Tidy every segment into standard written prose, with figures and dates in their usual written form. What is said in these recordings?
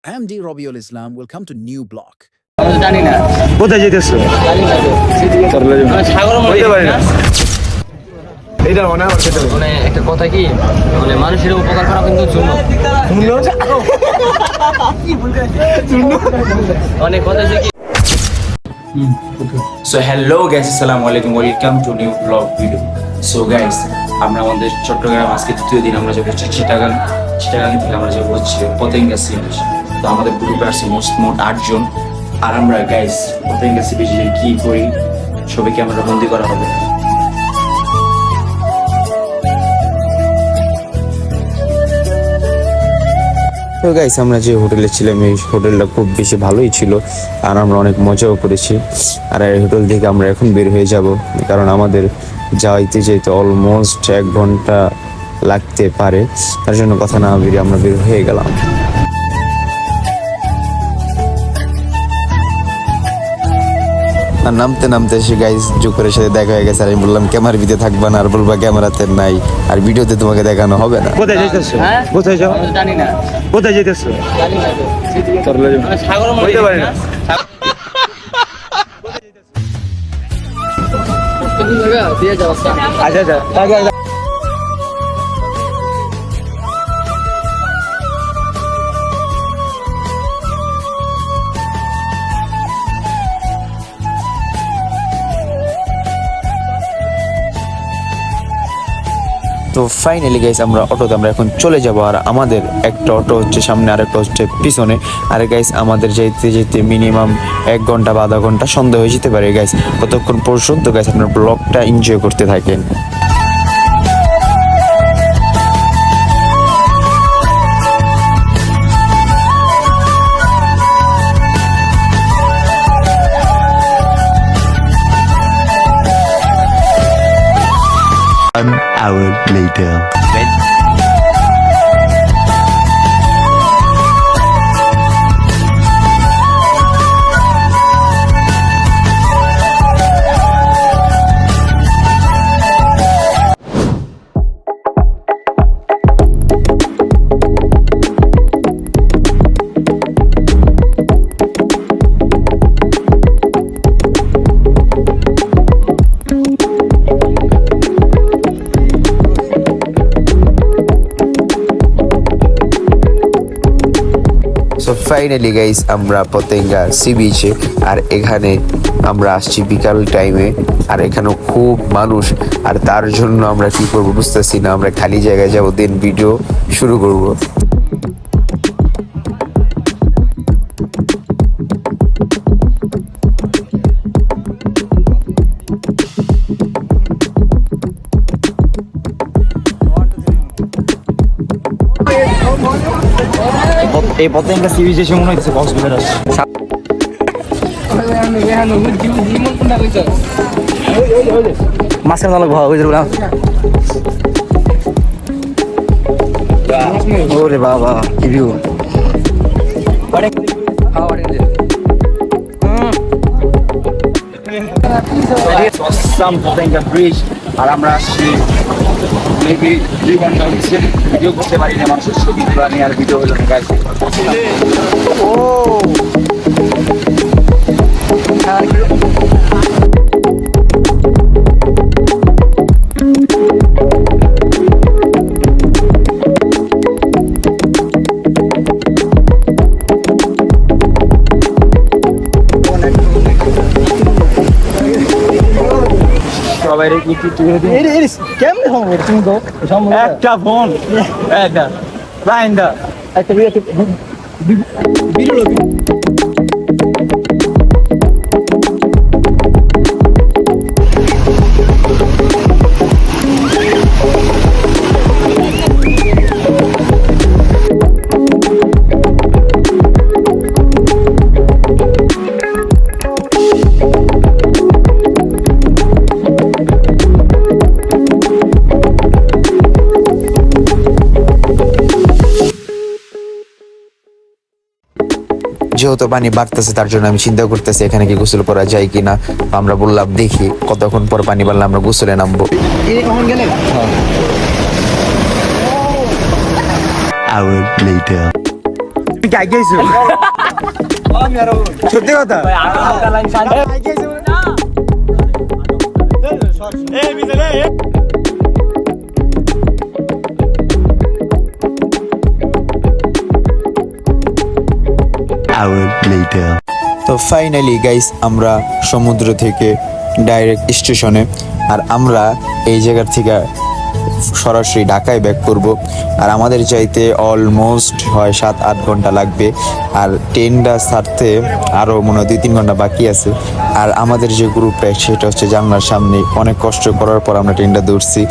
I am D. Robiul Islam. Welcome to New Block. জানি না কোথায় যেতেছো? জানি না সাগর বলতে পারি না। এইটা মনে হয় খেতে মানে একটা কথা কি মানে মানুষের উপকার করা কিন্তু অনেক কথা যে কি So hello guys, assalamu alaikum, welcome to new vlog video. So guys, আমরা আমাদের চট্টগ্রাম আজকে দ্বিতীয় দিন আমরা যাবো চিটাগাং থেকে আমরা যাবো হচ্ছে পতেঙ্গা সি বিচ। তো আমাদের গ্রুপে আছে মোট 8 জন। আর আমরা গাইস পতেঙ্গা সি বিচে কি করি সবাইকে আমরা বন্দি করা হবে। তো গাইস আমরা যে হোটেলে ছিলাম এই হোটেলটা খুব বেশি ভালোই ছিল আর আমরা অনেক মজাও করেছি। আর এই হোটেল থেকে আমরা এখন বের হয়ে যাব, কারণ আমাদের যাইতে যেতে অলমোস্ট 1 ঘন্টা লাগতে পারে। তার জন্য কথা না বেরিয়ে আমরা বের হয়ে গেলাম। আর নামতে নামতে এসে গাইস জোকরের সাথে দেখা হয়ে গেছে। আর আমি বললাম ক্যামেরার ভিতরে থাকবা না, আর বলবা ক্যামেরাতে নাই, আর ভিডিওতে তোমাকে দেখানো হবে না। কোথায় যেতেছো? হ্যাঁ কোথায় যাও? জানি না কোথায় যেতেছো? জানি না সাগর বলতে পারি না। দিয়ে যাও আচ্ছা তো ফাইনালি গাইস আমরা আমরা এখন চলে যাব। আর আমাদের একটা অটো হচ্ছে সামনে, আর একটা হচ্ছে পিছনে। আর গাইস আমাদের যেতে যেতে মিনিমাম 1 ঘন্টা বা আধা ঘন্টা সন্ধ্যা হয়ে যেতে পারে গাইস। ততক্ষণ পর্যন্ত গাইস আপনার ব্লগটা এনজয় করতে থাকেন। An hour later. So finally guys আমরা পতেঙ্গা সি বিচে। আর এখানে আমরা আসছি বিকাল টাইমে, আর এখানেও খুব মানুষ। আর তার জন্য আমরা কি করব বুঝতেছি না, আমরা খালি জায়গায় যাবো, দেন ভিডিও শুরু করব। এই পতেঙ্গা সি বিচে এসে মনে হচ্ছে কক্সবাজার আসছে। মাছের নালক ভালো হয়ে যাবে না? ওরে বাবা কি ভিউ! পতেঙ্গা ব্রিজ। আর আমরা আসছি মেবি 2 ঘন্টা হচ্ছে, ভিডিও করতে পারি না, মানুষের ছবি তোলা নিয়ে আর ভিডিও হলো না গাইস। সবাইরে কি তুলে দিই কেমনে সম্ভব? তুমি তো একটা ফোন একটা লাইনটা একটা ভিডিও যেহেতু পানি বাড়তেছে তার জন্য আমি চিন্তা করতেছি এখানে কি গোসল করা যায় কিনা। আমরা বললাম দেখি কতক্ষণ পর পানি বাড়লে আমরা গোসলে নামবো। Hour later. কি আগে আইছো সত্যি কথা Hour later. তো ফাইনালি গাইস আমরা সমুদ্র থেকে ডাইরেক্ট স্টেশনে, আর আমরা এই জায়গার থেকে সরাসরি ঢাকায় ব্যাক করব। আর আমাদের চাইতে অলমোস্ট হয় 7-8 ঘন্টা লাগবে, আর ট্রেনটা ছাড়তে আরও মনে হয় 2-3 ঘন্টা বাকি আছে। আর আমাদের যে গ্রুপটা সেটা হচ্ছে জানলার সামনে, অনেক কষ্ট করার পর আমরা ট্রেনটা ধরছি।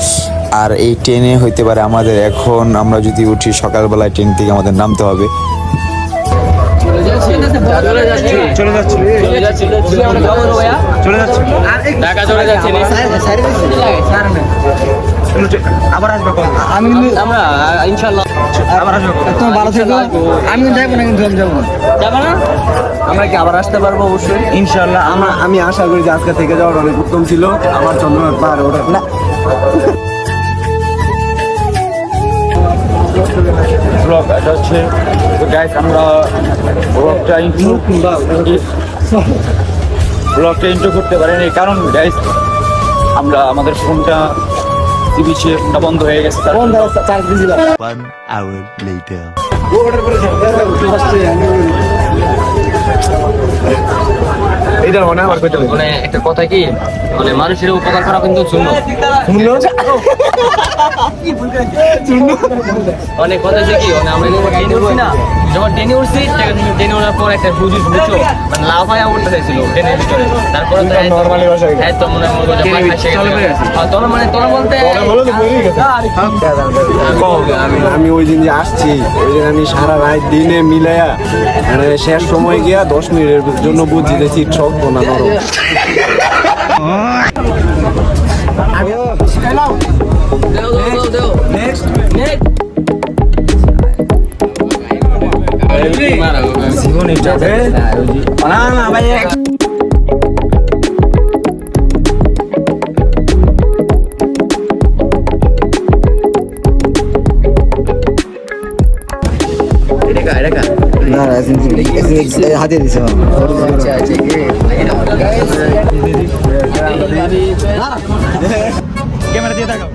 আর এই ট্রেনে হইতে পারে আমাদের এখন আমরা যদি উঠি সকালবেলায় ট্রেন থেকে আমাদের নামতে হবে। ঢাকা চলে যাচ্ছি আবার আসবে কখন? আমরা ইনশাল্লাহ আবার আসবে কখন? তুমি ভালো থেকো। আমি যাবো না, কিন্তু আমি যাবো না। যাবো না? আমরা কি আবার আসতে পারবো? অবশ্যই ইনশাআল্লাহ আমি আশা করি যে আজকে থেকে যাওয়ার অনেক উত্তম ছিল। আমার চন্দ্রনাথ পাহাড়ে ওঠা না ব্লগ এটা হচ্ছে তো গাইস আমরা ব্লগটা ইন্ট্রো করতে পারিনি, কারণ গাইস আমরা আমাদের ফোনটা টিভিতে বন্ধ হয়ে গেছে। তার জন্য 1 hour later. এইটা মনে আমার কইতে মানে একটা কথা কি, মানে মানুষের উপকার করা কিন্তু শূন্য। অনেক কথা যে কি, মানে আমরা যখন ট্রেনে উঠছি না, যখন ট্রেনে উঠছি ট্রেনে ওঠার পর একটা বুঝিস বুঝছো, মানে লাফায়া উঠতে চাইছিল ট্রেনের ভিতরে। তারপরে তো নরমালি ভাষায় হ্যাঁ তো মনে হয় তোর মানে তোর বলতে আমি ওই দিন যে আসছি, ওই দিন আমি সারা রাত দিনে মিলাইয়া মানে শেষ সময় গিয়া 10 মিনিটের জন্য বুঝছি যে সিট শক্ত না নরম। না না ভাই হাতে দিছে ক্যামেরা দিয়ে দেখাও।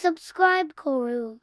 Subscribe Koru.